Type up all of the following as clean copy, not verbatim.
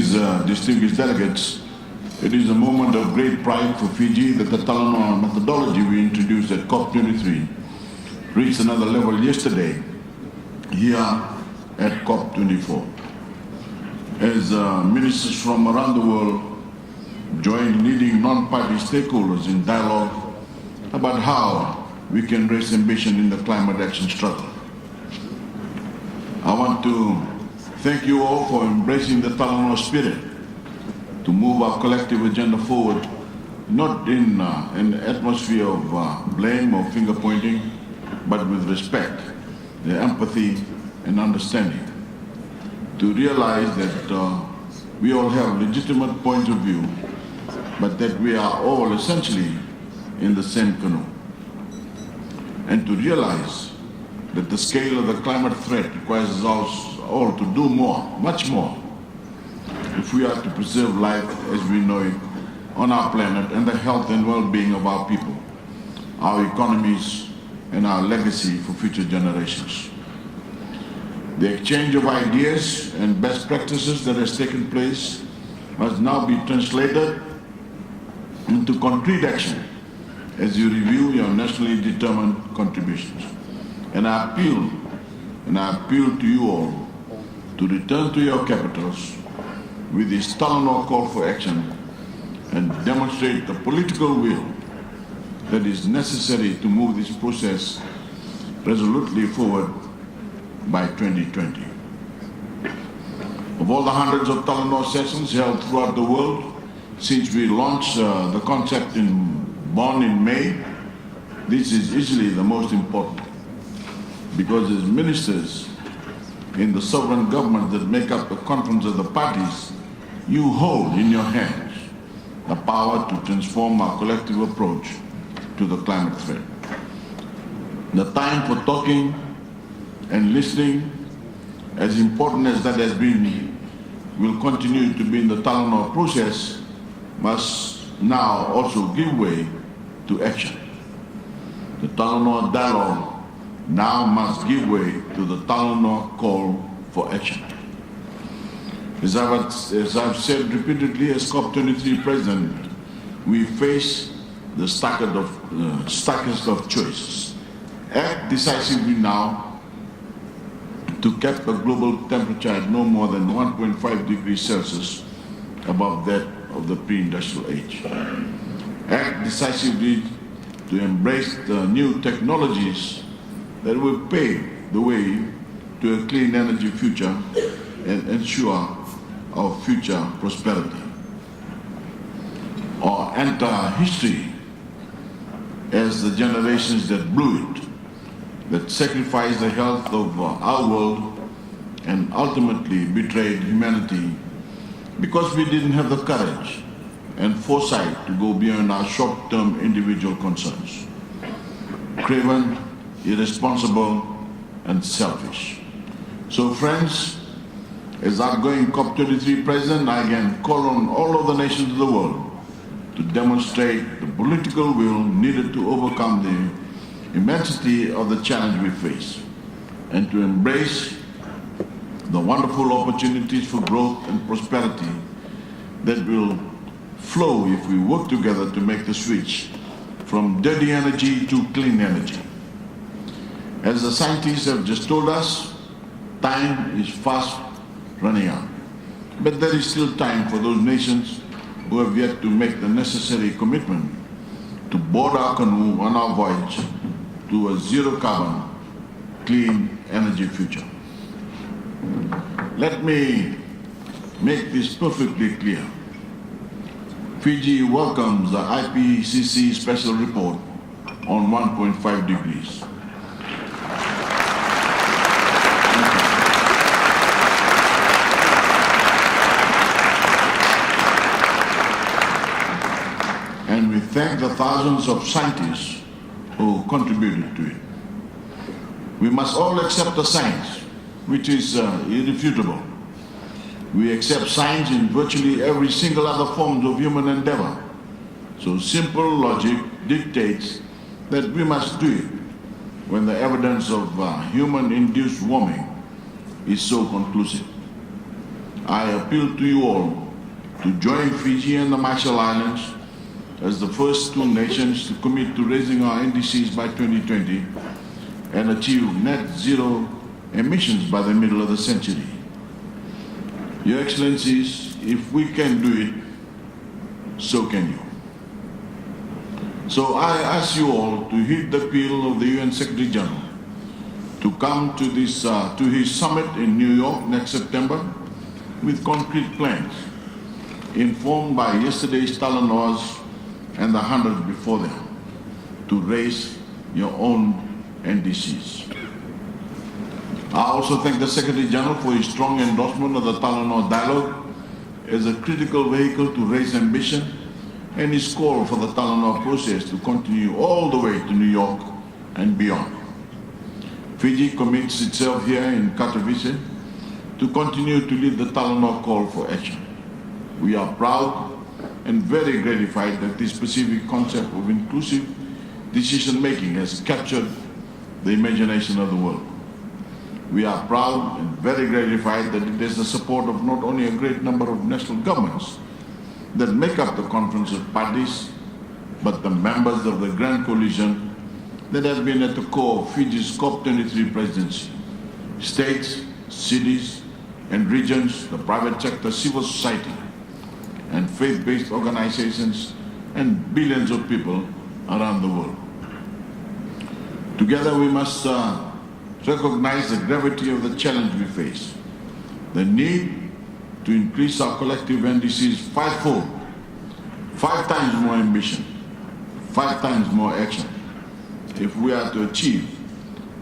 these distinguished delegates, it is a moment of great pride for Fiji that the Talanoa methodology we introduced at COP23 reached another level yesterday here at COP24. As ministers from around the world join leading non-party stakeholders in dialogue about how we can raise ambition in the climate action struggle. I want to thank you all for embracing the Talanoa spirit to move our collective agenda forward, not in an atmosphere of blame or finger pointing, but with respect, empathy and understanding. To realize that we all have legitimate points of view, but that we are all essentially in the same canoe. And to realize that the scale of the climate threat requires us all to do more, much more, if we are to preserve life as we know it on our planet and the health and well-being of our people, our economies, and our legacy for future generations. The exchange of ideas and best practices that has taken place must now be translated into concrete action as you review your nationally determined contributions. And I appeal to you all to return to your capitals with this Talanoa call for action and demonstrate the political will that is necessary to move this process resolutely forward by 2020. Of all the hundreds of Talanoa sessions held throughout the world since we launched the concept in Bonn in May, this is easily the most important, because as ministers in the sovereign government that make up the conference of the parties, you hold in your hands the power to transform our collective approach to the climate threat. The time for talking and listening, as important as that has been, will continue to be in the Talanoa process, must now also give way to action. The Talanoa dialogue now must give way to the Talanoa call for action. As I've said repeatedly as COP23 President, we face the starkest of choices. Act decisively now to cap the global temperature at no more than 1.5 degrees Celsius above that of the pre-industrial age. Act decisively to embrace the new technologies that will pave the way to a clean energy future and ensure our future prosperity. Or enter history as the generations that blew it, that sacrificed the health of our world and ultimately betrayed humanity because we didn't have the courage and foresight to go beyond our short-term individual concerns. Craven, irresponsible, and selfish. So friends, as outgoing COP23 President, I again call on all of the nations of the world to demonstrate the political will needed to overcome the immensity of the challenge we face and to embrace the wonderful opportunities for growth and prosperity that will flow if we work together to make the switch from dirty energy to clean energy. As the scientists have just told us, time is fast running out. But there is still time for those nations who have yet to make the necessary commitment to board our canoe on our voyage to a zero-carbon, clean energy future. Let me make this perfectly clear. Fiji welcomes the IPCC special report on 1.5 degrees. And we thank the thousands of scientists who contributed to it. We must all accept the science, which is irrefutable. We accept science in virtually every single other form of human endeavor. So simple logic dictates that we must do it when the evidence of human-induced warming is so conclusive. I appeal to you all to join Fiji and the Marshall Islands as the first two nations to commit to raising our NDCs by 2020 and achieve net zero emissions by the middle of the century. Your Excellencies, if we can do it, so can you. So I ask you all to heed the appeal of the UN Secretary General to come to his summit in New York next September with concrete plans informed by yesterday's Talanoas and the 100 before them to raise your own NDCs. I also thank the Secretary General for his strong endorsement of the Talanoa Dialogue as a critical vehicle to raise ambition and his call for the Talanoa process to continue all the way to New York and beyond. Fiji commits itself here in Katowice to continue to lead the Talanoa call for action. We are proud and very gratified that this specific concept of inclusive decision-making has captured the imagination of the world. We are proud and very gratified that it has the support of not only a great number of national governments that make up the Conference of Parties, but the members of the Grand Coalition that have been at the core of Fiji's COP23 presidency. States, cities, and regions, the private sector, civil society, and faith-based organizations, and billions of people around the world. Together we must recognize the gravity of the challenge we face, the need to increase our collective NDCs fivefold, 5 times more ambition, 5 times more action, if we are to achieve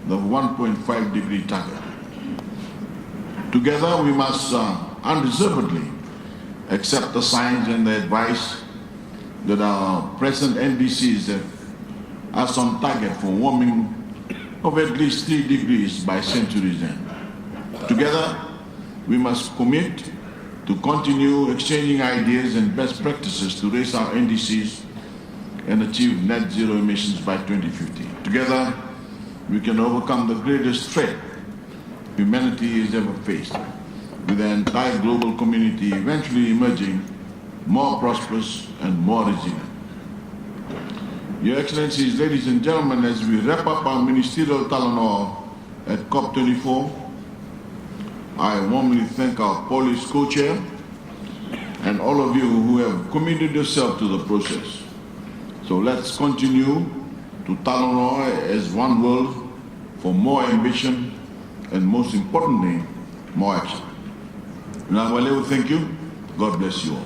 the 1.5-degree target. Together we must unreservedly accept the signs and the advice that our present NDCs have us on target for warming of at least 3 degrees by century's end. Together, we must commit to continue exchanging ideas and best practices to raise our NDCs and achieve net zero emissions by 2050. Together, we can overcome the greatest threat humanity has ever faced, with the entire global community eventually emerging more prosperous and more resilient. Your Excellencies, ladies and gentlemen, as we wrap up our ministerial Talanoa at COP24, I warmly thank our Polish co-chair and all of you who have committed yourself to the process. So let's continue to Talanoa as one world for more ambition and, most importantly, more action. Now, thank you. God bless you all.